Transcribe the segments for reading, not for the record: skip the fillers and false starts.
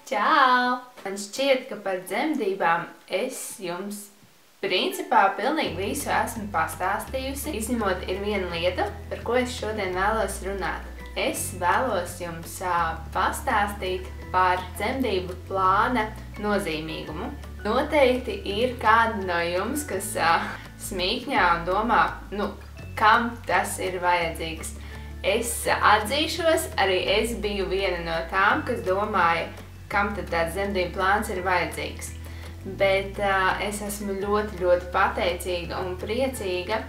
Čau! Man šķiet, ka par dzemdībām es jums principā pilnīgi visu esmu pastāstījusi. Izņemot ir viena lieta, par ko es šodien vēlos runāt. Es vēlos jums pastāstīt par dzemdību plāna nozīmīgumu. Noteikti ir kādi no jums, kas smīkņā un domā, kam tas ir vajadzīgs. Es atzīšos, arī es biju viena no tām, kas domāja, kam tad tāds dzemdību plāns ir vajadzīgs. Bet es esmu ļoti pateicīga un priecīga,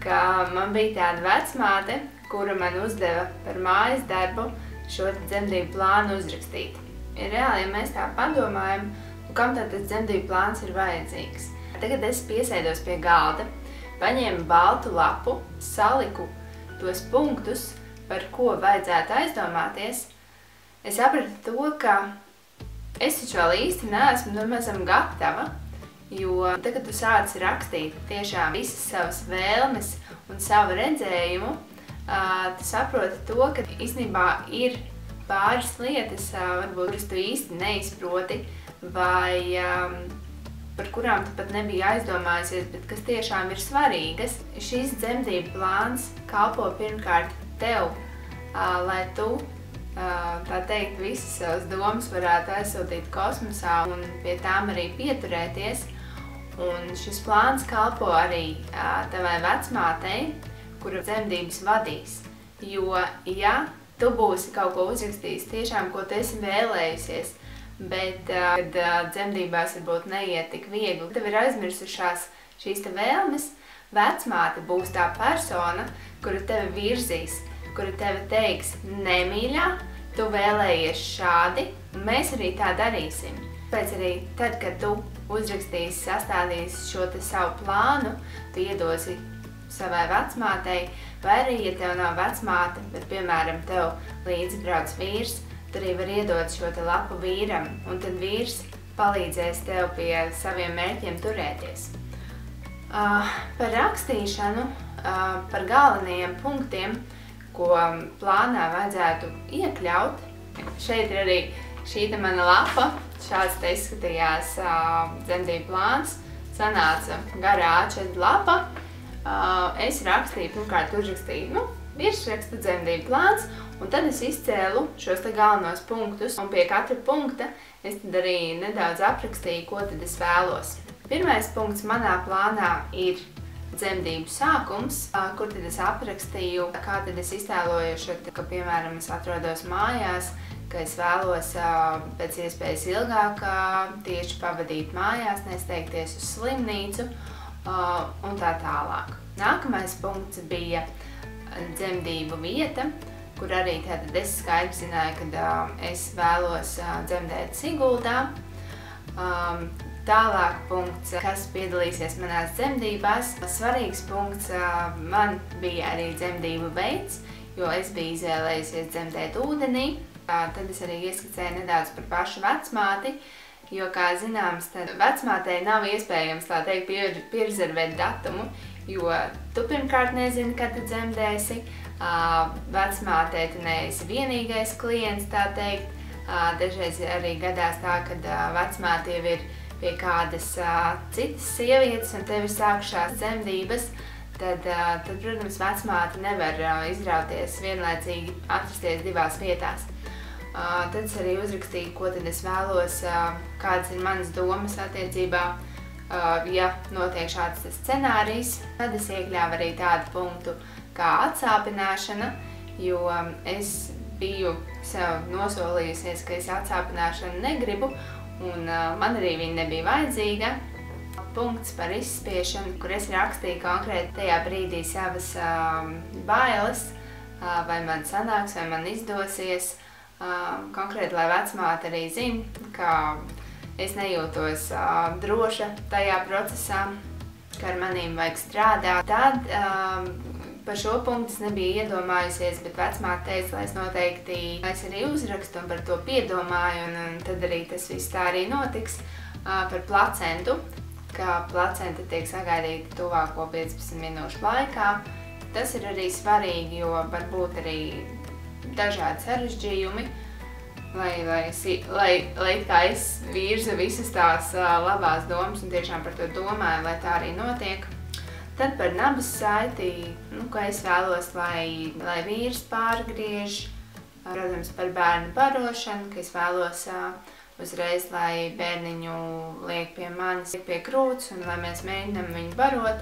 ka man bija tāda vecmāte, kura man uzdeva par mājas darbu šo dzemdību plānu uzrakstīt. Reāli, ja mēs tā padomājam, kam tad tas dzemdību plāns ir vajadzīgs. Tagad es piesēdos pie galda, paņēmu baltu lapu, saliku tos punktus, par ko vajadzētu aizdomāties. Es sapratu to, ka es taču vēl īsti neesmu nemazam gatava, jo tagad tu sāc rakstīt tiešām visas savas vēlmes un savu redzējumu, tu saproti to, ka īstenībā ir pāris lietas, varbūt, kuras tu īsti neizproti, vai par kurām tu pat nebija aizdomājusies, bet kas tiešām ir svarīgas. Šis dzemdību plāns kalpo pirmkārt tev, lai tu tā teikt, visas savas domas varētu aizsūtīt kosmosā un pie tām arī pieturēties. Un šis plāns kalpo arī tavai vecmātei, kura dzemdības vadīs. Jo, ja tu būsi kaut ko uzrakstījis tiešām, ko tu esi vēlējusies, bet kad dzemdībās varbūt neiet tik viegli, tev ir aizmirsušās šīs te vēlmes, vecmāte būs tā persona, kura tevi virzīs, kura tevi teiks, nemīļā, tu vēlējies šādi, un mēs arī tā darīsim. Tāpēc arī tad, kad tu uzrakstīsi, sastādīsi šo te savu plānu, tu iedosi savai vecmātei, vai arī, ja tev nav vecmāte, bet, piemēram, tev līdzi brauc vīrs, tu arī var iedot šo te lapu vīram, un tad vīrs palīdzēs tev pie saviem mērķiem turēties. Par rakstīšanu, par galvenajiem punktiem, ko plānā vajadzētu iekļaut. Šeit ir arī šī te mana lapa, šāds te izskatījās dzemdību plāns, sanāca garā A4 lapa. Es rakstīju, pirmkārt uzrakstīju, virsraksta dzemdību plāns, un tad es izcēlu šos te galvenos punktus, un pie katra punkta es tad arī nedaudz aprakstīju, ko tad es vēlos. Pirmais punkts manā plānā ir dzemdību sākums, kur tad es aprakstīju, kā tad es iztēlojos, ka, piemēram, es atrodos mājās, ka es vēlos pēc iespējas ilgāk tieši pavadīt mājās, nesteigties uz slimnīcu un tā tālāk. Nākamais punkts bija dzemdību vieta, kur arī tātad es skaidri zināju, ka es vēlos dzemdēt Siguldā. Tālāk punkts, kas piedalīsies manās dzemdībās. Svarīgs punkts man bija arī dzemdību veids, jo es biju izvēlējusies dzemdēt ūdenī. Tad es arī ieskicēju nedaudz par pašu vecmāti, jo, kā zināms, tad vecmātei nav iespējams, tā teikt, pierezervēt datumu, jo tu pirmkārt nezini, kad tu dzemdēsi, vecmātei tu neesi vienīgais klients, tā teikt. Dažreiz arī gadās tā, kad vecmāte jau ir pie kādas citas sievietes un tev ir sākušās dzemdības, tad, protams, vecmāte nevar izrauties vienlaicīgi atrasties divās vietās. Tad es arī uzrakstīju, ko tad es vēlos, kādas ir manas domas attiecībā, ja notiek šāds scenārijs. Tad es iekļāvu arī tādu punktu kā atsāpināšana, jo es biju sev nosolījusies, ka es atsāpināšanu negribu, un man arī viņa nebija vajadzīga. Punkts par izspiešanu, kur es rakstīju konkrēti tajā brīdī savas bailes, vai man sanāks, vai man izdosies. Konkrēti, lai vecmāte arī zina, ka es nejūtos droša tajā procesā, ka ar manīm vajag strādāt. Tad par šo punktu es nebiju iedomājusies, bet vecmāte teica, lai es noteikti arī uzrakstu un par to piedomāju, un tad arī tas viss tā arī notiks. Par placentu, ka placenta tiek sagaidīta tuvāko 15 minūšu laikā. Tas ir arī svarīgi, jo var būt arī dažādi sarežģījumi. lai kā es virzu visas tās labās domas un tiešām par to domāju, lai tā arī notiek. Tad par nabas saiti, ka es vēlos, lai vīrs pārgriež, protams, par bērnu barošanu, ka es vēlos uzreiz, lai bērniņu liek pie manis, pie krūts un lai mēs mēģinām viņu barot.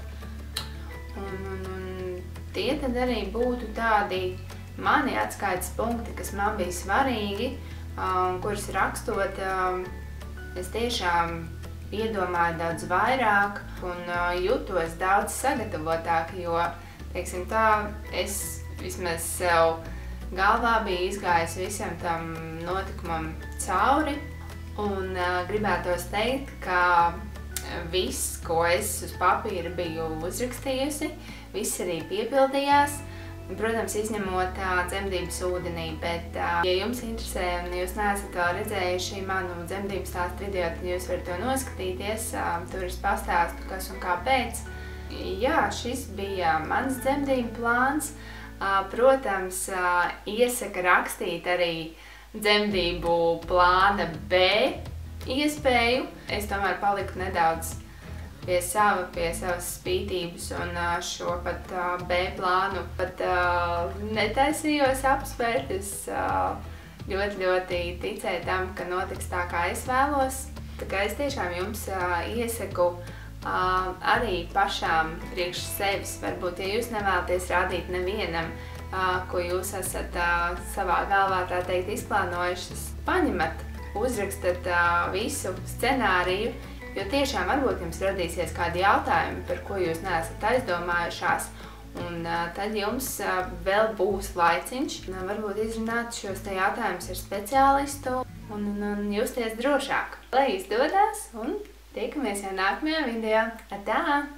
Un tie tad arī būtu tādi mani atskaites punkti, kas man bija svarīgi, kurus rakstot, es tiešām iedomāju daudz vairāk un jutos daudz sagatavotāk, jo, teiksim tā, es vismaz sev galvā biju izgājis visam tam notikumam cauri un gribētos teikt, ka viss, ko es uz papīra biju uzrakstījusi, viss arī piepildījās. Protams, izņemot dzemdības ūdenī, bet, ja jums interesē un jūs neesat vēl redzējuši manu dzemdību stāstu video, tad jūs varat to noskatīties. Tur es pastāstu, kas un kāpēc. Jā, šis bija mans dzemdību plāns. Protams, iesaka rakstīt arī dzemdību plāna B iespēju. Es tomēr paliku nedaudz pie savas spītības un šo pat B plānu pat netaisījos apsvērt. Es ļoti ticēju tam, ka notiks tā, kā es vēlos. Tā kā es tiešām jums iesaku arī pašām priekš sevis. Varbūt, ja jūs nevēlaties rādīt nevienam, ko jūs esat savā galvā, tā teikt, izplānojušas, paņemat, uzrakstat visu scenāriju, jo tiešām varbūt jums radīsies kādi jautājumi, par ko jūs neesat aizdomājušās, un tad jums vēl būs laiciņš. Varbūt izrunāt šos te jautājumus ar speciālistu un justies drošāk. Lai izdodas un tiekamies jau nākamajā video. Atā!